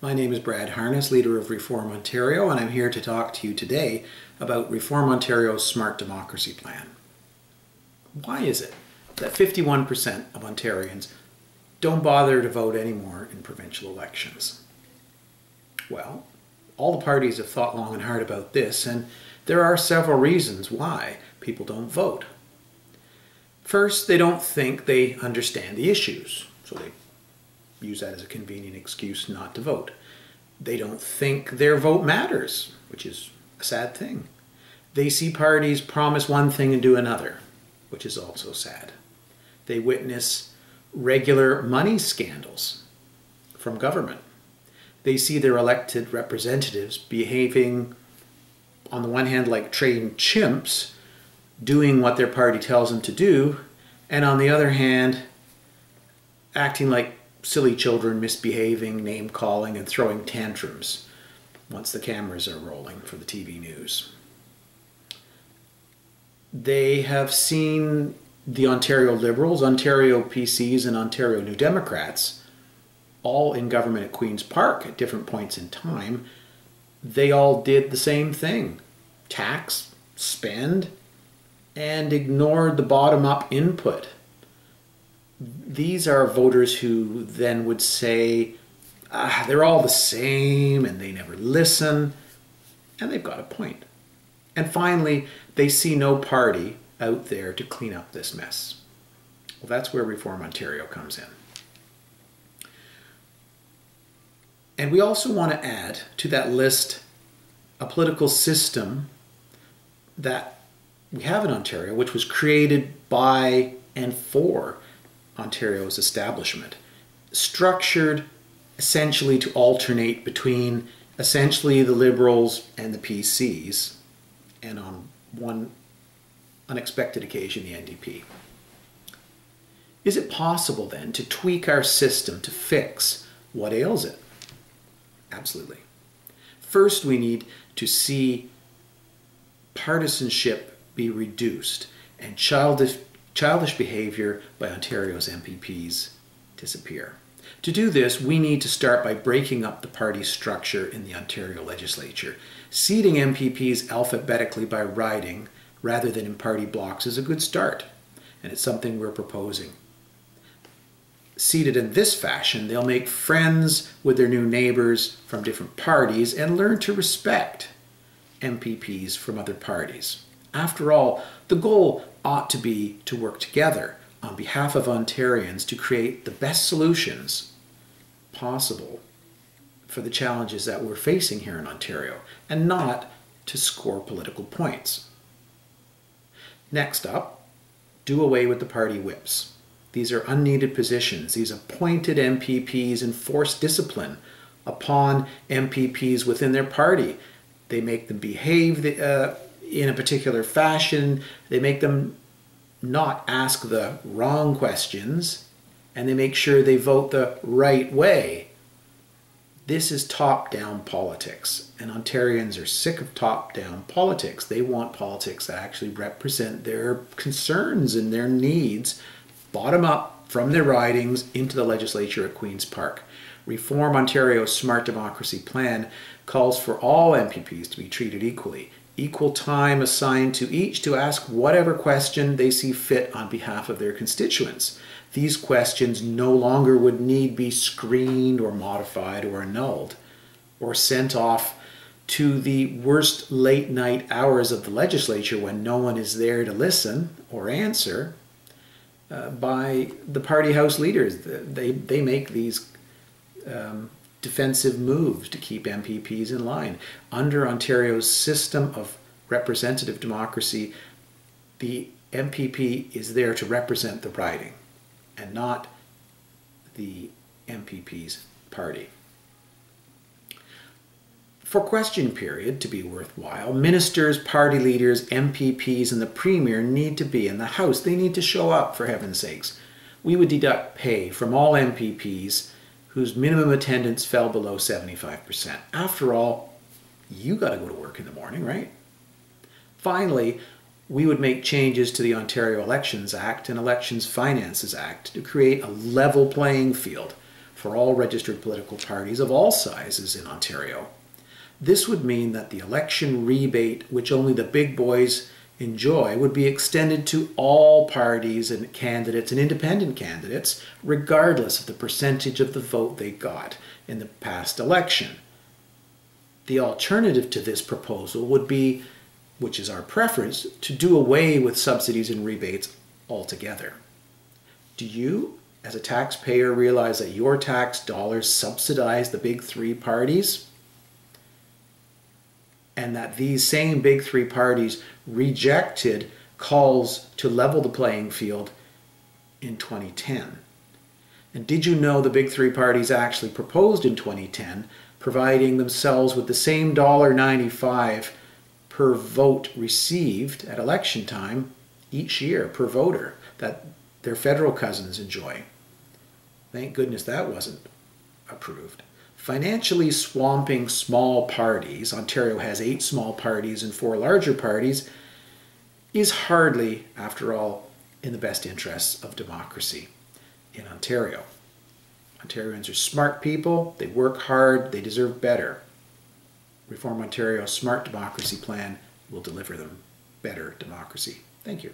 My name is Brad Harness, leader of Reform Ontario, and I'm here to talk to you today about Reform Ontario's Smart Democracy Plan. Why is it that 51% of Ontarians don't bother to vote anymore in provincial elections? Well, all the parties have thought long and hard about this, and there are several reasons why people don't vote. First, they don't think they understand the issues, so they use that as a convenient excuse not to vote. They don't think their vote matters, which is a sad thing. They see parties promise one thing and do another, which is also sad. They witness regular money scandals from government. They see their elected representatives behaving, on the one hand, like trained chimps, doing what their party tells them to do, and on the other hand, acting like silly children, misbehaving, name-calling, and throwing tantrums once the cameras are rolling for the TV news. They have seen the Ontario Liberals, Ontario PCs, and Ontario New Democrats, all in government at Queen's Park at different points in time. They all did the same thing: tax, spend, and ignored the bottom-up input. These are voters who then would say, they're all the same and they never listen, and they've got a point. And finally, they see no party out there to clean up this mess. Well, that's where Reform Ontario comes in. And we also want to add to that list a political system that we have in Ontario, which was created by and for Ontario's establishment, structured essentially to alternate between essentially the Liberals and the PCs, and on one unexpected occasion, the NDP. Is it possible then to tweak our system to fix what ails it? Absolutely. First, we need to see partisanship be reduced and childish behaviour by Ontario's MPPs disappear. To do this, we need to start by breaking up the party structure in the Ontario legislature. Seating MPPs alphabetically by riding rather than in party blocks is a good start, and it's something we're proposing. Seated in this fashion, they'll make friends with their new neighbours from different parties and learn to respect MPPs from other parties. After all, the goal ought to be to work together on behalf of Ontarians to create the best solutions possible for the challenges that we're facing here in Ontario, and not to score political points. Next up, do away with the party whips. These are unneeded positions. These appointed MPPs enforce discipline upon MPPs within their party. They make them behave in a particular fashion. They make them not ask the wrong questions, and they make sure they vote the right way. This is top-down politics, and Ontarians are sick of top-down politics. They want politics that actually represent their concerns and their needs, bottom up from their ridings into the legislature at Queen's Park. Reform Ontario's Smart Democracy Plan calls for all MPPs to be treated equally. Equal time assigned to each to ask whatever question they see fit on behalf of their constituents. These questions no longer would need be screened or modified or annulled or sent off to the worst late night hours of the legislature when no one is there to listen or answer by the party house leaders. They make these defensive moves to keep MPPs in line. Under Ontario's system of representative democracy, the MPP is there to represent the riding and not the MPP's party. For question period to be worthwhile, ministers, party leaders, MPPs, and the Premier need to be in the House. They need to show up, for heaven's sakes. We would deduct pay from all MPPs whose minimum attendance fell below 75%. After all, you got to go to work in the morning, right? Finally, we would make changes to the Ontario Elections Act and Elections Finances Act to create a level playing field for all registered political parties of all sizes in Ontario. This would mean that the election rebate, which only the big boys enjoy, would be extended to all parties and candidates and independent candidates, regardless of the percentage of the vote they got in the past election. The alternative to this proposal would be, which is our preference, to do away with subsidies and rebates altogether. Do you, as a taxpayer, realize that your tax dollars subsidize the big three parties? And that these same big three parties rejected calls to level the playing field in 2010. And did you know the big three parties actually proposed in 2010 providing themselves with the same $1.95 per vote received at election time each year per voter that their federal cousins enjoy? Thank goodness that wasn't approved. Financially swamping small parties, Ontario has 8 small parties and 4 larger parties, is hardly, after all, in the best interests of democracy in Ontario. Ontarians are smart people, they work hard, they deserve better. Reform Ontario's Smart Democracy Plan will deliver them better democracy. Thank you.